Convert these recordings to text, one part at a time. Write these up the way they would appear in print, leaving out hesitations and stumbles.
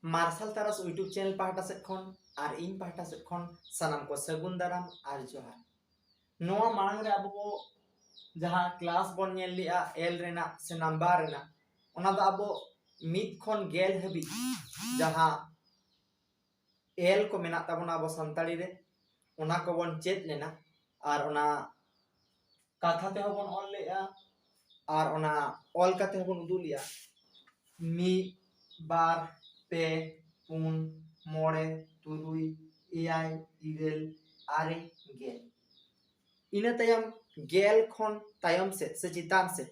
Martial तारस YouTube channel पाहटा set खन और इन पाहटा set खन सानाम को सगुन दाराम और जोहार नोआ मांग रे अब जहां क्लास बन नेल लिया एल रेना से नंबर रेना ओना दा अब मिद खन गेल हबी जहां एल को मेना ताबना अब संताली रे ओना को बन चेत लेना और ओना कथा ते बन ऑल लेया और ओना ऑल कते बन उदु लिया मी बार पे पुन मोड़े तुरुई एआई इरेल आरे गेल इना तायम गेल खन तायम से चितान से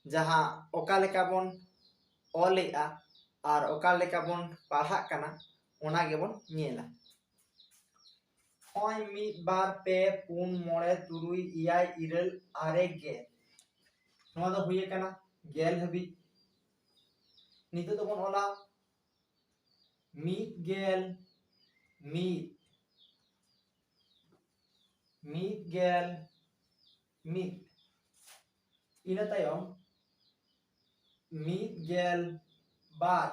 जहां ओका लेका बन ऑलेआ और ओका लेका बन पढ़ा कना ओना गेबन नेला ओय मी बार पे पुन मोड़े तुरुई एआई इरेल आरे गेल नोआ दो हुए कना गेल हबी नितो तो बन ओला मीत गेल मीत मीत गेल मीत इना तायम मीत गेल बार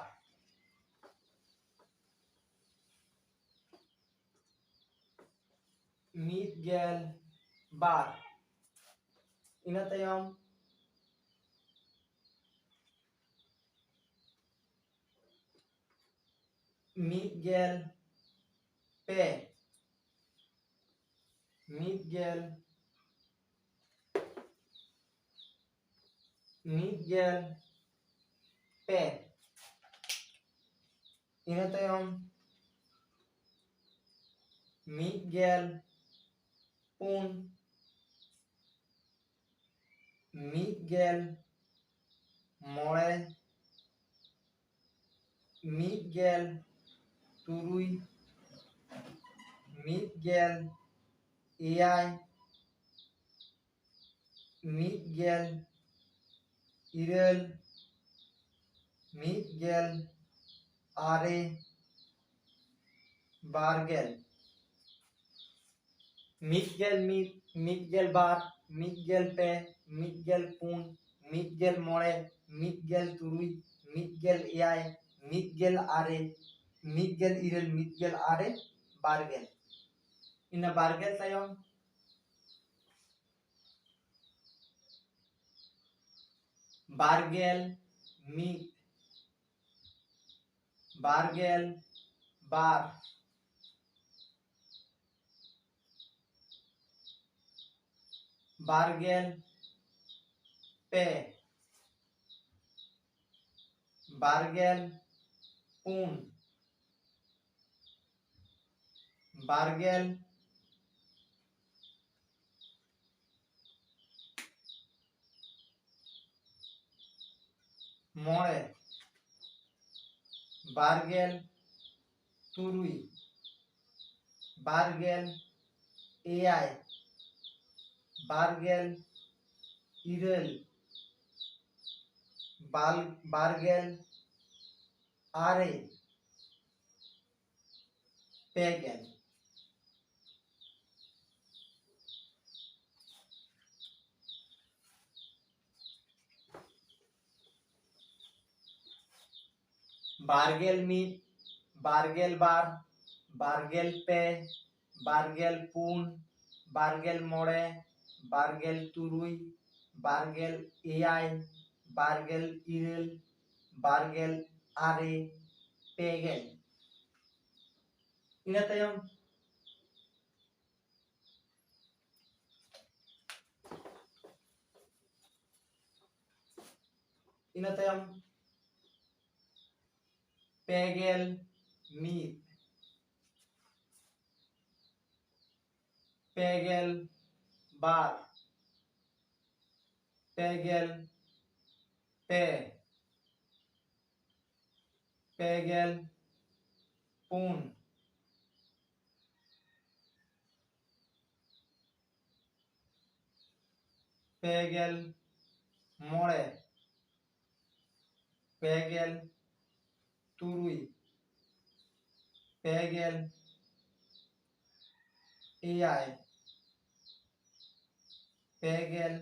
मीत गेल बार इना तायम मीत गेल पे मीत गेल पे इना तायम मीत गेल पुन मीत गेल मोड़े मीत गेल तुरुई मीत गेल एआई मीत गेल इरेल मीत गेल आरे बारगेल मीत गेल मीत गेल बार मीत गेल पे मीत गेल पुन मीत गेल मोड़े मीत गेल तुरुई मीत गेल एआई मीत गेल आरे मीत गेल इरेल मीत गेल आरे बारगेल इना बारगेल तायम बारगेल मीत बारगेल बार बारगेल पे बारगेल पुन बारगेल मोड़े बारगेल तुरुई बारगेल एआई बारगेल इरेल बारगेल आरे पेगेल बारगेल मीत बारगेल बार बारगेल पे बारगेल पुन बारगेल मोड़े बारगेल तुरुई बारगेल एआई बारगेल इरेल बारगेल आरे पेगेल इना तायम पेगेल मीत पेगेल बार पेगेल पे पेगेल पुन पेगेल मोड़े पेगेल तुरुई पेगेल एआई पेगेल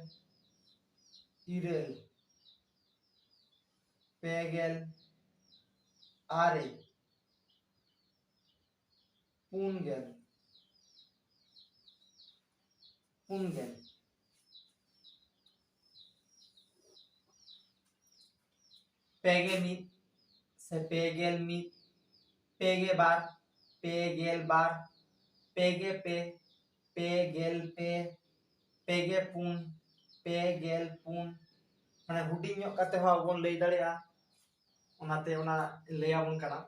इरेल पेगेल आरे पुनगेल पुनगेल पेगे मित से पेगेल मित पेगे बार पेगेल बार पेगे पे पेगेल पे पेगे पुन पेगेल पुन माने हुडिंग ᱧᱚᱜ ᱠᱟᱛᱮ ᱦᱚᱸ ᱵᱚᱱ ᱞᱟᱹᱭ ᱫᱟᱲᱮᱭᱟᱜᱼᱟ ᱚᱱᱟᱛᱮ ᱚᱱᱟ ᱞᱟᱹᱭ ᱟᱵᱚᱱ ᱠᱟᱱᱟ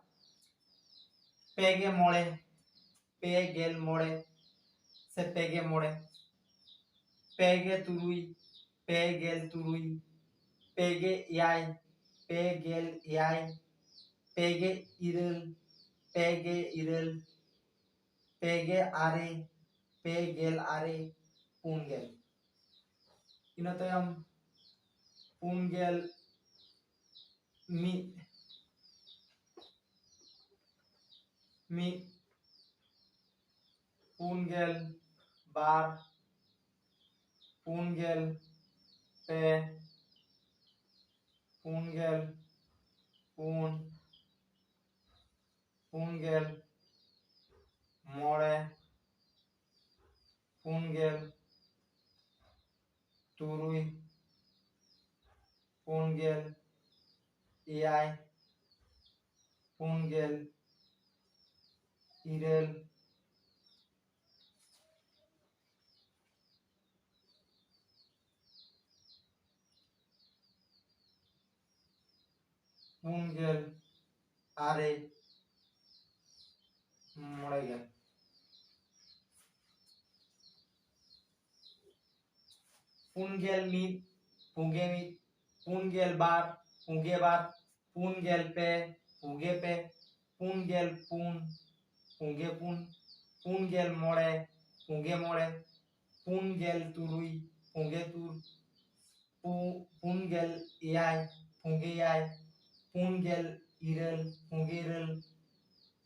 पेगे मोड़े पेगेल मोड़े से पेगे मोड़े पेगे तुरुई पेगेल तुरुई पेगे याय पेगेल याय पेगे इरल पेगे इरल पेगे आरे पेगेल आरे पुनगेल इना तायम पुनगेल मित मित पुनगेल बार पुनगेल पे पुनगेल पुन पुनगेल मोड़े पुनगेल तुरुई पुनगेल एयाय पुनगेल इरल पुनगेल आरे मोड़ेगेल पुनगेल मित पुगे मित पुनगेल बार पुगे बार पुनगेल पे पुगे पे पुनगेल पुन पुगे पुन पुनगेल मोड़े पुगे मोड़े पुनगेल तुरुई पुगे तुर पुनगेल एयाय पुगे याय पुनगेल इरल पुगे इरल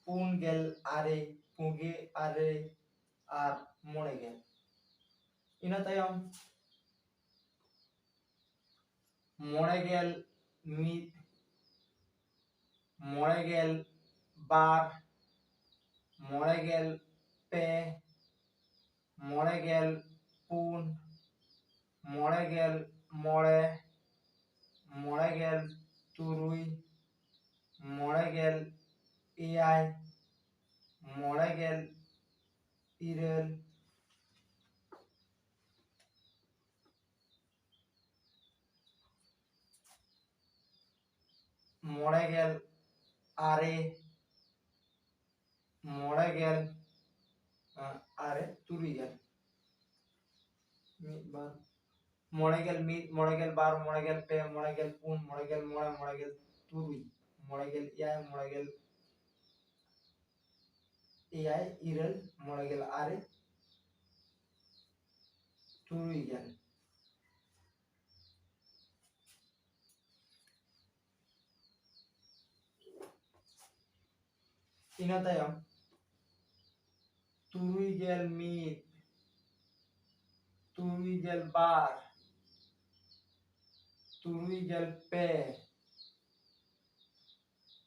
पुनगेल आरे पुगे आरे आर मोड़ेगेल इना तायम मोड़ेगेल मित मोड़ेगेल बार मोड़ेगेल पे मोड़ेगेल पुन मोड़ेगेल मोड़े मोड़ेगेल तुरुई मोड़ेगेल एयाय मोड़ेगेल इरल मोड़ेगेल आरे मोड़ेगेल आरे तुरुईगेल मित बार मोड़ेगेल मित मोड़ेगेल बार मोड़ेगेल पे मोड़ेगेल पुन मोड़ेगेल मोड़े मोड़ेगेल तुरुई मोड़ेगेल एयाय मोड़ेगेल एयाय इरल मोड़ेगेल आरे तुरुईगेल इना तायम तुरुईगेल मित तुरुईगेल बार तुरुईगेल पे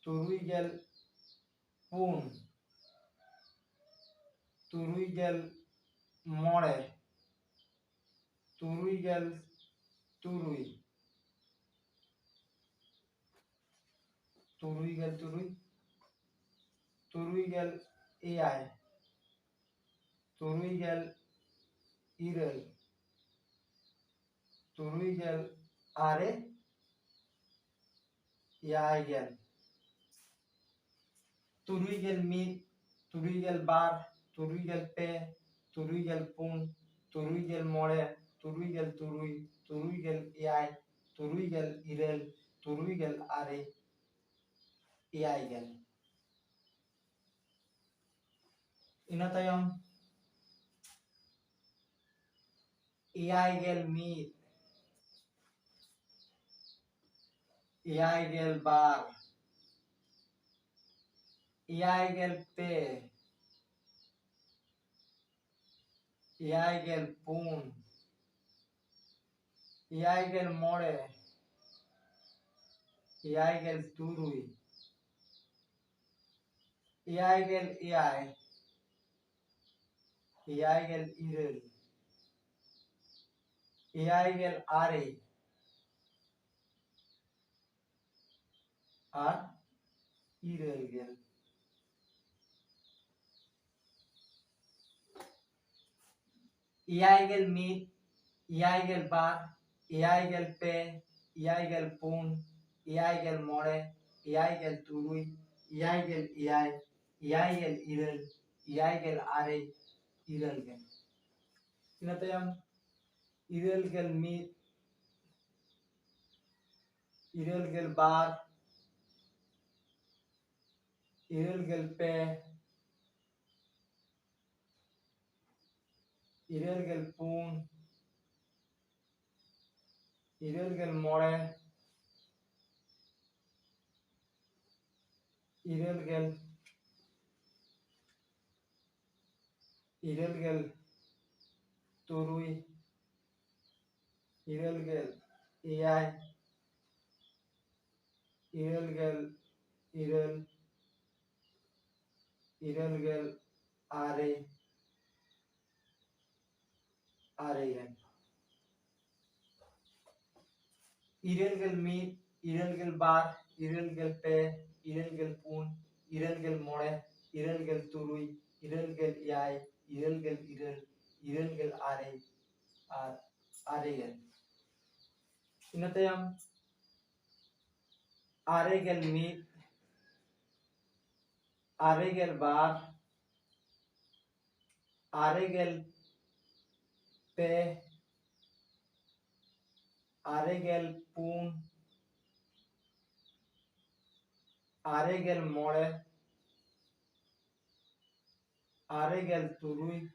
तुरुईगेल पुन तुरुईगेल मोड़े तुरुईगेल तुरुई तुरुईगेल तुरुई तुरुईगेल एयाय तुरुईगेल इरल तुरुईगेल आरे यायगेल तुरुईगेल मित तुरुईगेल बार तुरुईगेल पे तुरुईगेल पुन तुरुईगेल मोड़े तुरुईगेल तुरुई तुरुईगेल एयाय तुरुईगेल इरल तुरुईगेल आरे एयायगेल इना तायम एयायगेल मित एयायगेल बार एयायगेल पे एयायगेल पुन एयायगेल मोड़े एयायगेल तुरुई एयायगेल एयाय ᱮᱭᱟᱭ ᱜᱮᱞ ᱤᱨᱟᱹᱞ, ᱮᱭᱟᱭ ᱜᱮᱞ ᱟᱨᱮ ᱟᱨ ᱤᱨᱟᱹᱞ ᱜᱮᱞ, ᱮᱭᱟᱭ ᱜᱮᱞ ᱢᱤᱫ, ᱮᱭᱟᱭ ᱜᱮᱞ ᱵᱟᱨ, ᱮᱭᱟᱭ ᱜᱮᱞ ᱯᱮ, ᱮᱭᱟᱭ ᱜᱮᱞ ᱯᱩᱱ, ᱮᱭᱟᱭ ᱜᱮल ᱢᱚᱬᱮ, ᱮᱭᱟᱭ ᱜᱮल ᱛᱩᱨᱩᱭ, ᱮᱭᱟᱭ ᱜᱮल ᱮᱭᱟᱭ, ᱮᱭᱟᱭ ᱜᱮल ᱤᱨᱟᱹᱞ, ᱮᱭᱟᱭ ᱜᱮल ᱟᱨᱮ, ᱤᱨᱟᱹᱞ ᱜᱮल, ᱤᱱᱟᱹ ᱛᱟᱭᱚᱢ ᱤᱨᱟᱹᱞ ᱜᱮल ᱢᱤᱫ, ᱤᱨᱟᱹᱞ ᱜᱮल ᱵᱟᱨ, ᱤᱨᱟᱹᱞ ᱜᱮल ᱯᱮ, ᱤᱨᱟᱹᱞ ᱜᱮल ᱯᱩᱱ, ᱤᱨᱟᱹᱞ ᱜᱮल ᱢᱚᱬᱮ, ᱤᱨᱟᱹᱞ ᱜᱮल ᱛᱩᱨᱩᱭ, ᱤᱨᱟᱹᱞ ᱜᱮल ᱮᱭᱟᱭ, ᱤᱨᱟᱹᱞ ᱜᱮल ᱤᱨᱟᱹᱞ, ᱤᱨᱟᱹᱞ ᱜᱮल ᱟᱨᱮ, ᱟᱨᱮ ᱜᱮल, ᱤᱨᱟᱹᱞ ᱜᱮल ᱢᱤᱫ, ᱤᱨᱟᱹᱞ ᱜᱮल ᱵᱟᱨ, ᱤᱨᱟᱹᱞ ᱜᱮल ᱯᱮ, ᱤᱨᱟᱹᱞ ᱜᱮल ᱯᱩᱱ, ᱤᱨᱟᱹᱞ ᱜᱮल ᱢᱚᱬᱮ, ᱤᱨᱟᱹᱞ ᱜᱮल ᱛᱩᱨᱩᱭ, ᱤᱨᱟᱹᱞ ᱜᱮल ᱮᱭᱟᱭ, ᱤᱨᱟᱹᱞ ᱜᱮल ᱤᱨᱟᱹᱞ, ᱤᱨᱟᱹᱞ ᱜᱮल ᱟᱨᱮ ᱟᱨ ᱟᱨᱮ ᱜᱮल, ᱤᱱᱟᱹ ᱛᱟᱭᱚᱢ ᱟᱨᱮ ᱜᱮल ᱢᱤᱫ, ᱟᱨᱮ ᱜᱮल ᱵᱟᱨ, ᱟᱨᱮ ᱜᱮल ᱯᱮ, ᱟᱨᱮ ᱜᱮल ᱯᱩᱱ, ᱟᱨᱮ ᱜᱮल ᱢᱚᱬᱮ, ᱟᱨᱮ ᱜᱮल ᱛᱩᱨᱩᱭ,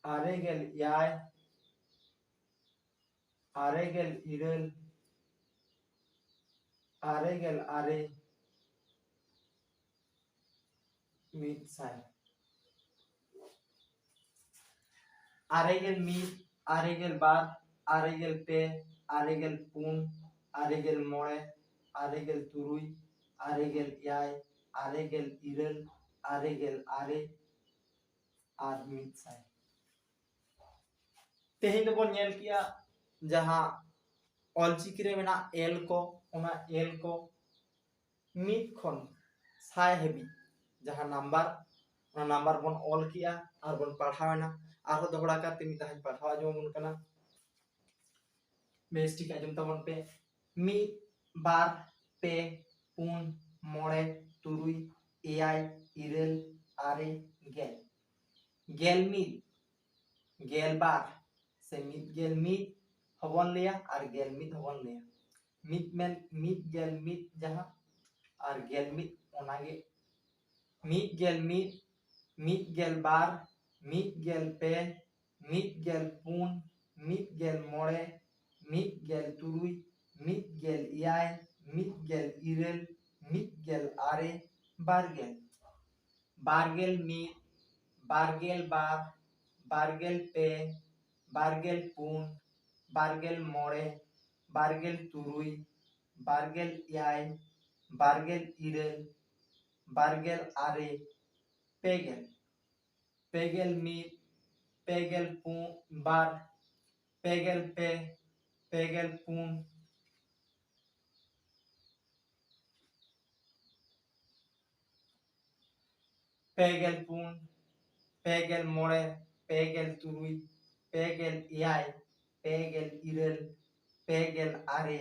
ᱟᱨᱮ ᱜᱮल ᱮᱭᱟᱭ, ᱟᱨᱮ ᱜᱮल ᱤᱨᱟᱹᱞ, ᱟᱨᱮ ᱜᱮल ᱟᱨᱮ, ᱢᱤᱫ ᱥᱟᱭ, ᱟᱨᱮ ᱜᱮल ᱢᱤᱫ, ᱟᱨᱮ ᱜᱮल ᱵᱟᱨ, ᱟᱨᱮ ᱜᱮल ᱯᱮ, ᱟᱨᱮ ᱜᱮल ᱯᱩᱱ, ᱟᱨᱮ ᱜᱮल ᱢᱚᱬᱮ, ᱟᱨᱮ ᱜᱮल ᱛᱩᱨᱩᱭ, ᱟᱨᱮ ᱜᱮल ᱮᱭᱟᱭ, ᱟᱨᱮ ᱜᱮल ᱤᱨᱟᱹᱞ, ᱟᱨᱮ ᱜᱮल ᱟᱨᱮ ᱟᱨ ᱢᱤᱫ ᱥᱟᱭ। तेहन दोबन नेल किया जहां ऑलचिकी रे मेना एल को ओना एल को मिद खन साय हेबी जहां नंबर बन ऑल किया और बन पढ़ावना आरो दोहरा करते मिताहन पढ़ावा जोमन कना बेस्टिक आजम तबन पे मिद बार पे पुन मोड़े तुरुई एआई इरेल आरे गेल गेल मिद गेल बार से मिद गेल मिद हवन लिया और गेल मिद हवन लिया मिद में मिद गेल मिद जहां और गेल मिद ओनागे मिद गेल बार मिद गेल पे मिद गेल पुन मिद गेल मोड़े मिद गेल तुरुई मिद गेल एआई मिद गेल इरेल मिद गेल आरे बारगेल बारगेल मिद बारगेल बार बारगेल पे बारगेल पुन बारगेल मोड़े बारगेल तुरुई बारगेल एआई बारगेल इरेल बारगेल आरे पेगेल पेगेल मिद पेगेल पुन बार पेगेल पे पेगेल पुन पेगेल पुन पेगेल मोड़े पेगेल तुरुई पेगेल एआई पेगेल इरेल पेगेल आरे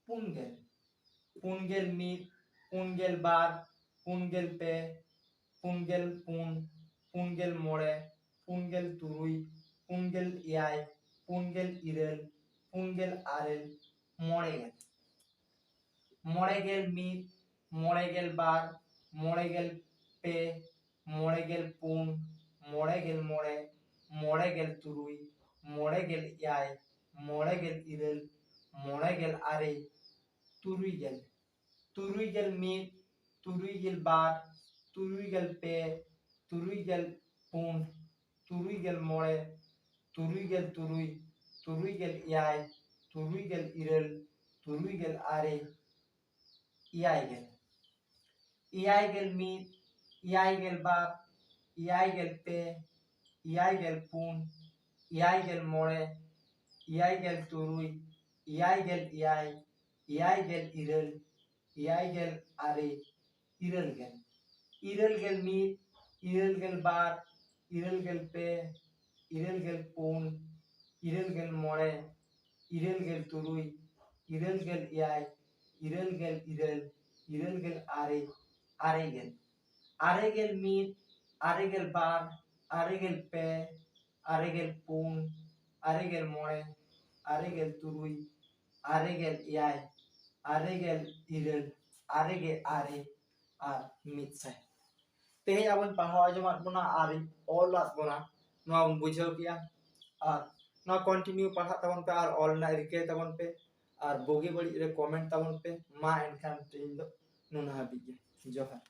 पुनगेल पुनगेल मिद पुनगेल बार पुनगेल पे पुनगेल पुन पुनगेल मोड़े पुनगेल तुरुई पुनगेल एआई पुनगेल इरेल पुनगेल आरेल मोड़ेगेल मोड़ेगेल मिद मोड़ेगेल बार मोड़ेगेल पे मोड़ेगेल पुन मोड़ेगेल मोड़े मोड़ेगेल तुरुई मोड़ेगेल एआई मोड़ेगेल इरेल मोड़ेगेल आरे तुरुईगेल तुरुईगेल मिद तुरुईगेल बार तुरुईगेल पे तुरुईगेल पुन तुरुईगेल मोड़े तुरुईगेल तुरुई तुरुईगेल एआई तुरुईगेल इरेल तुरुईगेल आरे एआईगेल एआईगेल मिद एआईगेल बार ᱮᱭᱟᱭ ᱜᱮᱞ ᱯᱮ ᱮᱭᱟᱭ ᱜᱮᱞ ᱯᱩᱱ ᱮᱭᱟᱭ ᱜᱮᱞ ᱢᱚᱬᱮ ᱮᱭᱟᱭ ᱜᱮᱞ ᱛᱩᱨᱩᱭ ᱮᱭᱟᱭ ᱜᱮᱞ ᱮᱭᱟᱭ ᱮᱭᱟᱭ ᱜᱮᱞ ᱤᱨᱟᱹᱞ ᱮᱭᱟᱭ ᱜᱮᱞ ᱟᱨᱮ ᱤᱨᱟᱹᱞ ᱜᱮᱞ ᱤᱨᱟᱹᱞ ᱜᱮᱞ ᱢᱤᱫ ᱤᱨᱟᱹᱞ ᱜᱮᱞ ᱵᱟᱨ ᱤᱨᱟᱹᱞ ᱜᱮᱞ ᱯᱮ ᱤᱨᱟᱹᱞ ᱜᱮᱞ ᱯᱩᱱ ᱤᱨᱟᱹᱞ ᱜᱮᱞ ᱢᱚᱬᱮ ᱤᱨᱟᱹᱞ ᱜᱮᱞ ᱛᱩᱨᱩᱭ ᱤᱨᱟᱹᱞ ᱜᱮᱞ ᱮᱭᱟᱭ ᱤᱨᱟᱹᱞ ᱜᱮᱞ ᱤᱨᱟᱹᱞ ᱤᱨᱟᱹᱞ ᱜᱮᱞ ᱟᱨᱮ ᱟᱨᱮ ᱜᱮᱞ ᱟᱨᱮ ᱜᱮᱞ ᱢᱤᱫ ᱟᱨᱮ ᱜᱮᱞ ᱵᱟᱨ ᱟᱨᱮ ᱜᱮᱞ ᱯᱮ ᱟᱨᱮ ᱜᱮᱞ ᱯᱩᱱ ᱟᱨᱮ ᱜᱮᱞ ᱢᱚᱬᱮ ᱟᱨᱮ ᱜᱮᱞ ᱛᱩᱨᱩᱭ ᱟᱨᱮ ᱜᱮᱞ ᱮᱭᱟᱭ ᱟᱨᱮ ᱜᱮᱞ ᱤᱨᱟᱹᱞ ᱟᱨᱮ ᱜᱮᱞ ᱟᱨᱮ ᱟᱨ ᱢᱤᱫᱥᱟᱭ तेज अब पढ़ाव आजमात बना और ऑलत बना नवा बुझाव किया और नवा कंटिन्यू पढ़ा तबन पे और ऑल ना रिके तबन पे और बोगी बड़ी रे कमेंट तबन पे मा एनखान तेज दो नुना हाबी जोहार।